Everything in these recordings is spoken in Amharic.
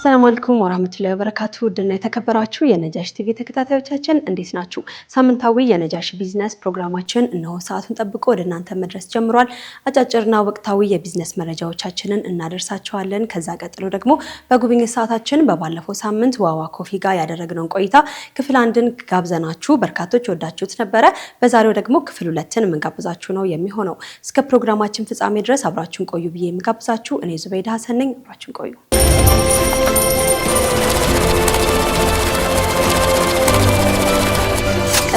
አሰላሙ አለይኩም ወራህመቱላሂ ወበረካቱ ድና የተከበራችሁ የነጃሽ ቲቪ ተከታታዮቻችን እንዴት ናችሁ? ሳምንታዊ የነጃሽ ቢዝነስ ፕሮግራማችን እነሆ ሰዓቱን ጠብቆ ወደ እናንተ መድረስ ጀምሯል። አጫጭርና ወቅታዊ የቢዝነስ መረጃዎቻችንን እናደርሳችኋለን። ከዛ ቀጥሎ ደግሞ በጉብኝት ሰዓታችን በባለፈው ሳምንት ዋዋ ኮፊ ጋር ያደረግነውን ቆይታ ክፍል 1ን ጋብዘናችሁ በርካቶች ወዳችሁት ነበረ። በዛሬው ደግሞ ክፍል 2ን የምንጋብዛችሁ ነው የሚሆነው። እስከ ፕሮግራማችን ፍጻሜ ድረስ አብራችሁን ቆዩ ብዬ የምጋብዛችሁ እኔ ዙበይዳ ሀሰን ነኝ። አብራችሁን ቆዩ።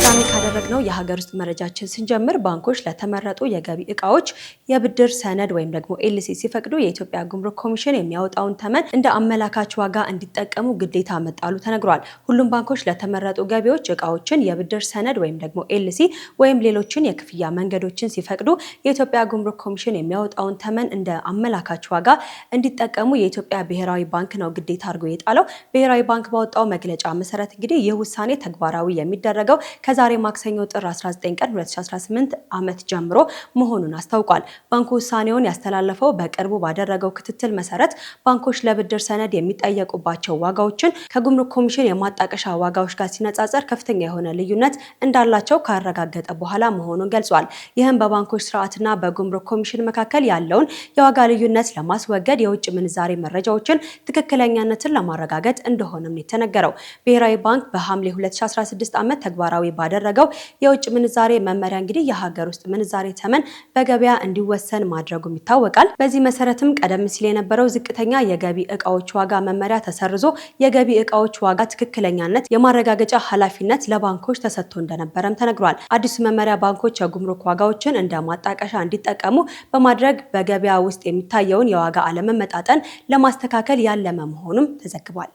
ቀዳሚ ካደረግነው የሀገር ውስጥ መረጃችን ስንጀምር ባንኮች ለተመረጡ የገቢ እቃዎች የብድር ሰነድ ወይም ደግሞ ኤልሲ ሲፈቅዱ የኢትዮጵያ ጉምሩክ ኮሚሽን የሚያወጣውን ተመን እንደ አመላካች ዋጋ እንዲጠቀሙ ግዴታ መጣሉ ተነግሯል። ሁሉም ባንኮች ለተመረጡ ገቢዎች እቃዎችን የብድር ሰነድ ወይም ደግሞ ኤልሲ ወይም ሌሎችን የክፍያ መንገዶችን ሲፈቅዱ የኢትዮጵያ ጉምሩክ ኮሚሽን የሚያወጣውን ተመን እንደ አመላካች ዋጋ እንዲጠቀሙ የኢትዮጵያ ብሔራዊ ባንክ ነው ግዴታ አድርጎ የጣለው። ብሔራዊ ባንክ ባወጣው መግለጫ መሰረት እንግዲህ ይህ ውሳኔ ተግባራዊ የሚደረገው ከዛሬ ማክሰኞ ጥር 19 ቀን 2018 ዓመት ጀምሮ መሆኑን አስታውቋል። ባንኩ ውሳኔውን ያስተላለፈው በቅርቡ ባደረገው ክትትል መሰረት ባንኮች ለብድር ሰነድ የሚጠየቁባቸው ዋጋዎችን ከጉምሩክ ኮሚሽን የማጣቀሻ ዋጋዎች ጋር ሲነጻጸር ከፍተኛ የሆነ ልዩነት እንዳላቸው ካረጋገጠ በኋላ መሆኑን ገልጿል። ይህም በባንኮች ስርዓትና በጉምሩክ ኮሚሽን መካከል ያለውን የዋጋ ልዩነት ለማስወገድ የውጭ ምንዛሬ መረጃዎችን ትክክለኛነትን ለማረጋገጥ እንደሆነም የተነገረው። ብሔራዊ ባንክ በሐምሌ 2016 ዓመት ተግባራዊ ባደረገው የውጭ ምንዛሬ መመሪያ እንግዲህ የሀገር ውስጥ ምንዛሬ ተመን በገበያ እንዲወሰን ማድረጉም ይታወቃል። በዚህ መሰረትም ቀደም ሲል የነበረው ዝቅተኛ የገቢ እቃዎች ዋጋ መመሪያ ተሰርዞ የገቢ እቃዎች ዋጋ ትክክለኛነት የማረጋገጫ ኃላፊነት ለባንኮች ተሰጥቶ እንደነበረም ተነግሯል። አዲሱ መመሪያ ባንኮች የጉምሩክ ዋጋዎችን እንደ ማጣቀሻ እንዲጠቀሙ በማድረግ በገበያ ውስጥ የሚታየውን የዋጋ አለመመጣጠን ለማስተካከል ያለመ መሆኑም ተዘግቧል።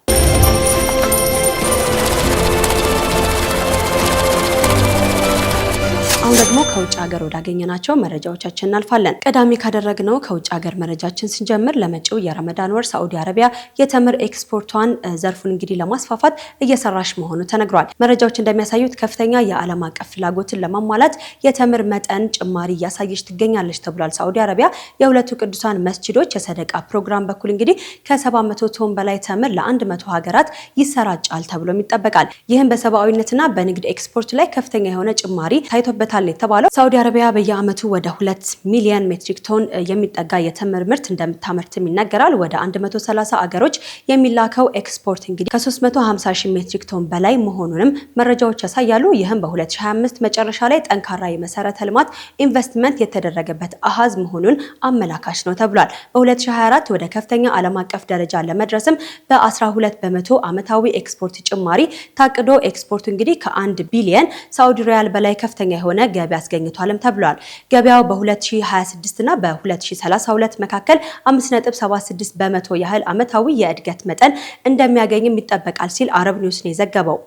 አሁን ደግሞ ከውጭ ሀገር ወዳገኘናቸው መረጃዎቻችን እናልፋለን። ቀዳሚ ካደረግነው ከውጭ ሀገር መረጃችን ስንጀምር ለመጪው የረመዳን ወር ሳዑዲ አረቢያ የተምር ኤክስፖርቷን ዘርፉን እንግዲህ ለማስፋፋት እየሰራች መሆኑ ተነግሯል። መረጃዎች እንደሚያሳዩት ከፍተኛ የዓለም አቀፍ ፍላጎትን ለማሟላት የተምር መጠን ጭማሪ እያሳየች ትገኛለች ተብሏል። ሳዑዲ አረቢያ የሁለቱ ቅዱሳን መስጂዶች የሰደቃ ፕሮግራም በኩል እንግዲህ ከ700 ቶን በላይ ተምር ለ100 ሀገራት ይሰራጫል ተብሎም ይጠበቃል። ይህም በሰብአዊነትና በንግድ ኤክስፖርት ላይ ከፍተኛ የሆነ ጭማሪ ታይቶበታል የተባለው ሳዑዲ አረቢያ በየዓመቱ ወደ 2 ሚሊዮን ሜትሪክ ቶን የሚጠጋ የተምር ምርት እንደምታመርትም ይነገራል። ወደ 130 አገሮች የሚላከው ኤክስፖርት እንግዲህ ከ350 ሺህ ሜትሪክ ቶን በላይ መሆኑንም መረጃዎች ያሳያሉ። ይህም በ2025 መጨረሻ ላይ ጠንካራ የመሰረተ ልማት ኢንቨስትመንት የተደረገበት አሃዝ መሆኑን አመላካች ነው ተብሏል። በ2024 ወደ ከፍተኛ ዓለም አቀፍ ደረጃ ለመድረስም በ12 በመቶ ዓመታዊ ኤክስፖርት ጭማሪ ታቅዶ ኤክስፖርቱ እንግዲህ ከ1 ቢሊዮን ሳዑዲ ሪያል በላይ ከፍተኛ የሆነ ገቢ አስገኝቷልም ተብሏል። ገበያው በ2026 እና በ2032 መካከል 5.76 በመቶ ያህል ዓመታዊ የእድገት መጠን እንደሚያገኝም ይጠበቃል ሲል አረብ ኒውስ ነው የዘገበው።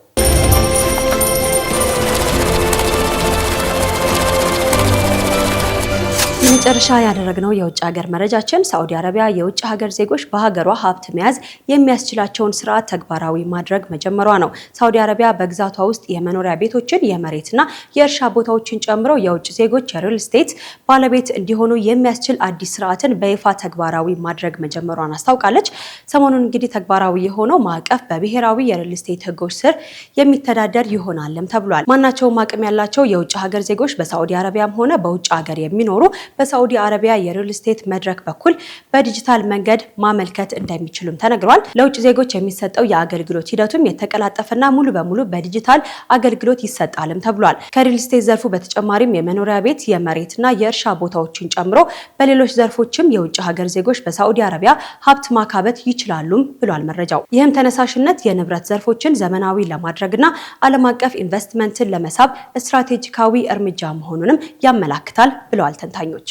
መጨረሻ ያደረግነው የውጭ ሀገር መረጃችን ሳዑዲ አረቢያ የውጭ ሀገር ዜጎች በሀገሯ ሀብት መያዝ የሚያስችላቸውን ስርዓት ተግባራዊ ማድረግ መጀመሯ ነው። ሳዑዲ አረቢያ በግዛቷ ውስጥ የመኖሪያ ቤቶችን፣ የመሬትና የእርሻ ቦታዎችን ጨምሮ የውጭ ዜጎች የሪል ስቴት ባለቤት እንዲሆኑ የሚያስችል አዲስ ስርዓትን በይፋ ተግባራዊ ማድረግ መጀመሯን አስታውቃለች። ሰሞኑን እንግዲህ ተግባራዊ የሆነው ማዕቀፍ በብሔራዊ የሪል ስቴት ህጎች ስር የሚተዳደር ይሆናልም ተብሏል። ማናቸውም አቅም ያላቸው የውጭ ሀገር ዜጎች በሳዑዲ አረቢያም ሆነ በውጭ ሀገር የሚኖሩ በሳዑዲ አረቢያ የሪል ስቴት መድረክ በኩል በዲጂታል መንገድ ማመልከት እንደሚችሉም ተነግሯል። ለውጭ ዜጎች የሚሰጠው የአገልግሎት ሂደቱም የተቀላጠፈና ሙሉ በሙሉ በዲጂታል አገልግሎት ይሰጣልም ተብሏል። ከሪል ስቴት ዘርፉ በተጨማሪም የመኖሪያ ቤት፣ የመሬትና የእርሻ ቦታዎችን ጨምሮ በሌሎች ዘርፎችም የውጭ ሀገር ዜጎች በሳዑዲ አረቢያ ሀብት ማካበት ይችላሉም ብሏል መረጃው። ይህም ተነሳሽነት የንብረት ዘርፎችን ዘመናዊ ለማድረግና ዓለም አቀፍ ኢንቨስትመንትን ለመሳብ ስትራቴጂካዊ እርምጃ መሆኑንም ያመላክታል ብለዋል ተንታኞች።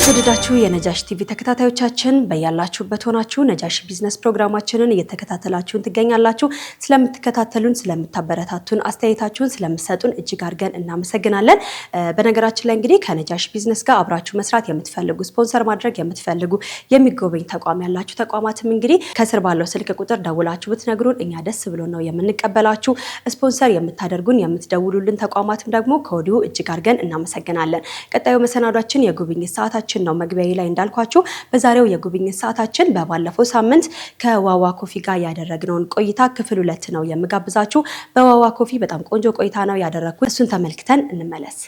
የተወደዳችሁ የነጃሽ ቲቪ ተከታታዮቻችን በያላችሁበት ሆናችሁ ነጃሽ ቢዝነስ ፕሮግራማችንን እየተከታተላችሁን ትገኛላችሁ። ስለምትከታተሉን፣ ስለምታበረታቱን፣ አስተያየታችሁን ስለምትሰጡን እጅግ አድርገን እናመሰግናለን። በነገራችን ላይ እንግዲህ ከነጃሽ ቢዝነስ ጋር አብራችሁ መስራት የምትፈልጉ፣ ስፖንሰር ማድረግ የምትፈልጉ፣ የሚጎበኝ ተቋም ያላችሁ ተቋማትም እንግዲህ ከስር ባለው ስልክ ቁጥር ደውላችሁ ብትነግሩን እኛ ደስ ብሎን ነው የምንቀበላችሁ። ስፖንሰር የምታደርጉን የምትደውሉልን ተቋማትም ደግሞ ከወዲሁ እጅግ አድርገን እናመሰግናለን። ቀጣዩ መሰናዷችን የጉብኝት ሰዓታችን ነው። መግቢያዬ ላይ እንዳልኳችሁ በዛሬው የጉብኝት ሰዓታችን በባለፈው ሳምንት ከዋዋ ኮፊ ጋር ያደረግነውን ቆይታ ክፍል 2 ነው የምጋብዛችሁ። በዋዋ ኮፊ በጣም ቆንጆ ቆይታ ነው ያደረኩት። እሱን ተመልክተን እንመለስ።